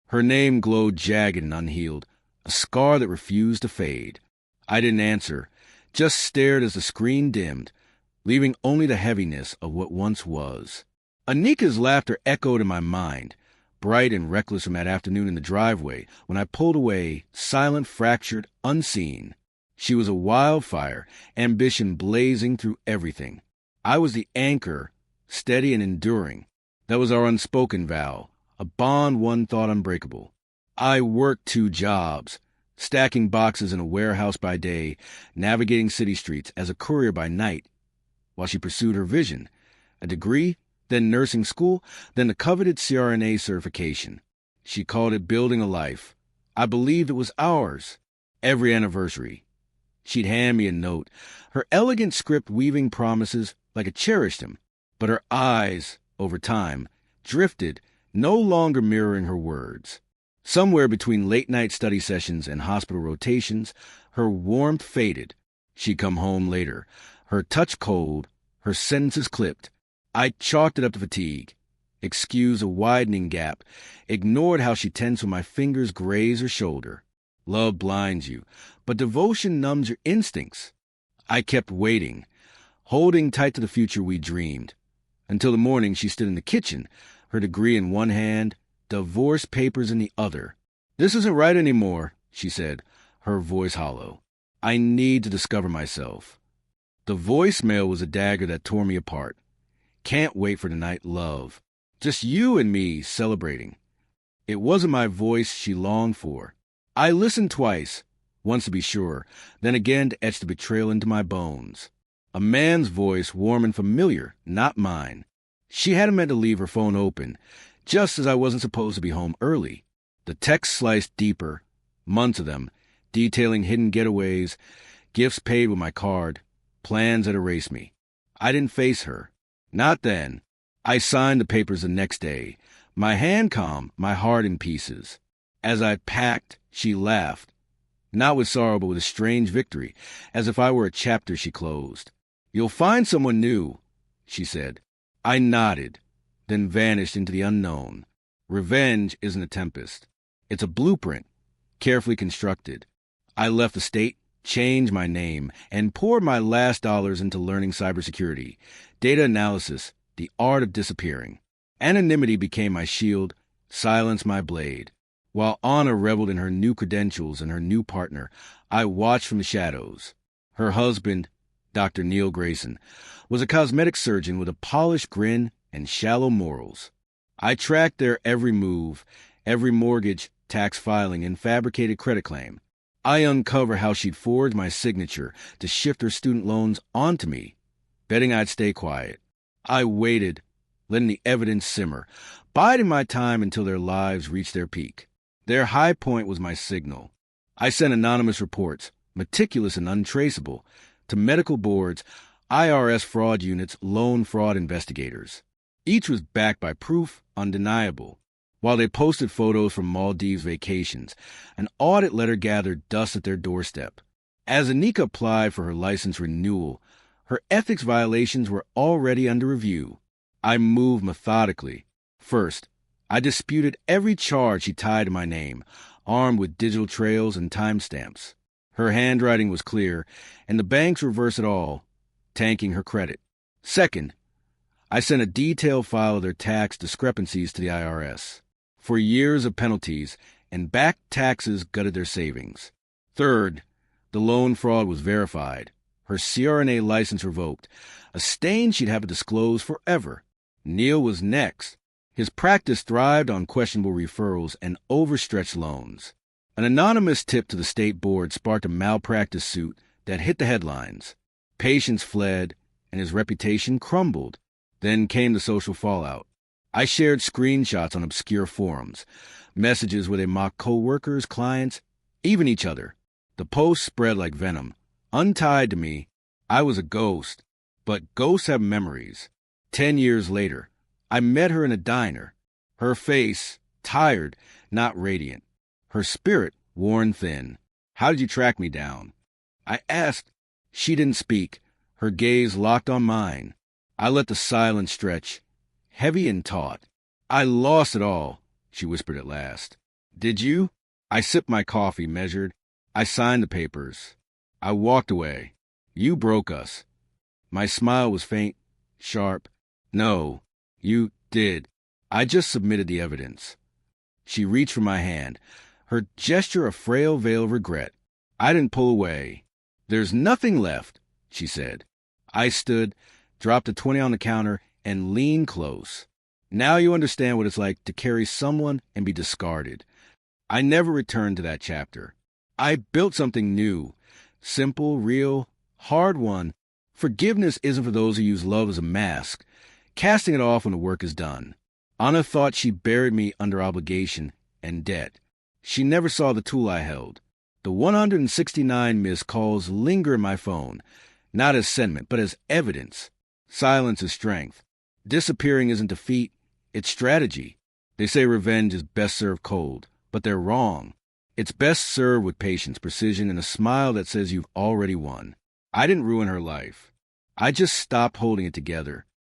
Her name glowed jagged and unhealed, a scar that refused to fade. I didn't answer, just stared as the screen dimmed, leaving only the heaviness of what once was. Anika's laughter echoed in my mind, bright and reckless from that afternoon in the driveway when I pulled away, silent, fractured, unseen. She was a wildfire, ambition blazing through everything. I was the anchor, steady and enduring. That was our unspoken vow, a bond one thought unbreakable. I worked 2 jobs, stacking boxes in a warehouse by day, navigating city streets as a courier by night, while she pursued her vision, a degree, then nursing school, then the coveted CRNA certification. She called it building a life. I believed it was ours. Every anniversary, she'd hand me a note, her elegant script weaving promises like I cherished them, but her eyes, over time, drifted, no longer mirroring her words. Somewhere between late-night study sessions and hospital rotations, her warmth faded. She'd come home later, her touch cold, her sentences clipped. I chalked it up to fatigue, excused a widening gap, ignored how she tensed when my fingers grazed her shoulder. Love blinds you, but devotion numbs your instincts. I kept waiting, holding tight to the future we dreamed. Until the morning she stood in the kitchen, her degree in one hand, divorce papers in the other. "This isn't right anymore," she said, her voice hollow. "I need to discover myself." The voicemail was a dagger that tore me apart. Can't wait for tonight, love. Just you and me celebrating. It wasn't my voice she longed for. I listened twice, once to be sure, then again to etch the betrayal into my bones. A man's voice, warm and familiar, not mine. She hadn't meant to leave her phone open, just as I wasn't supposed to be home early. The text sliced deeper, months of them, detailing hidden getaways, gifts paid with my card, plans that erased me. I didn't face her. Not then. I signed the papers the next day, my hand calm, my heart in pieces. As I packed, she laughed, not with sorrow but with a strange victory, as if I were a chapter she closed. "You'll find someone new," she said. I nodded, then vanished into the unknown. Revenge isn't a tempest. It's a blueprint, carefully constructed. I left the state, changed my name, and poured my last dollars into learning cybersecurity, data analysis, the art of disappearing. Anonymity became my shield, silence my blade. While Anna reveled in her new credentials and her new partner, I watched from the shadows. Her husband, Dr. Neil Grayson, was a cosmetic surgeon with a polished grin and shallow morals. I tracked their every move, every mortgage, tax filing, and fabricated credit claim. I uncovered how she'd forged my signature to shift her student loans onto me, betting I'd stay quiet. I waited, letting the evidence simmer, biding my time until their lives reached their peak. Their high point was my signal. I sent anonymous reports, meticulous and untraceable, to medical boards, IRS fraud units, loan fraud investigators. Each was backed by proof undeniable. While they posted photos from Maldives vacations, an audit letter gathered dust at their doorstep. As Anika applied for her license renewal, her ethics violations were already under review. I moved methodically. First, I disputed every charge she tied to my name, armed with digital trails and timestamps. Her handwriting was clear, and the banks reversed it all, tanking her credit. Second, I sent a detailed file of their tax discrepancies to the IRS. For years of penalties, and back taxes gutted their savings. Third, the loan fraud was verified, her CRNA license revoked, a stain she'd have to disclose forever. Neil was next. His practice thrived on questionable referrals and overstretched loans. An anonymous tip to the state board sparked a malpractice suit that hit the headlines. Patients fled, and his reputation crumbled. Then came the social fallout. I shared screenshots on obscure forums, messages where they mocked co-workers, clients, even each other. The posts spread like venom. Untied to me, I was a ghost, but ghosts have memories. 10 years later, I met her in a diner. Her face, tired, not radiant. Her spirit, worn thin. "How did you track me down?" I asked. She didn't speak, her gaze locked on mine. I let the silence stretch, heavy and taut. "I lost it all," she whispered at last. Did you? I sipped my coffee, measured. I signed the papers. I walked away. You broke us. My smile was faint, sharp. No, you did. I just submitted the evidence. She reached for my hand, her gesture a frail veil of regret. I didn't pull away. There's nothing left, she said. I stood, dropped the 20 on the counter, and leaned close. Now you understand what it's like to carry someone and be discarded. I never returned to that chapter. I built something new. Simple, real, hard one. Forgiveness isn't for those who use love as a mask, casting it off when the work is done. Anna thought she buried me under obligation and debt. She never saw the tool I held. The 169 missed calls linger in my phone, not as sentiment, but as evidence. Silence is strength. Disappearing isn't defeat, it's strategy. They say revenge is best served cold, but they're wrong. It's best served with patience, precision, and a smile that says you've already won. I didn't ruin her life. I just stopped holding it together.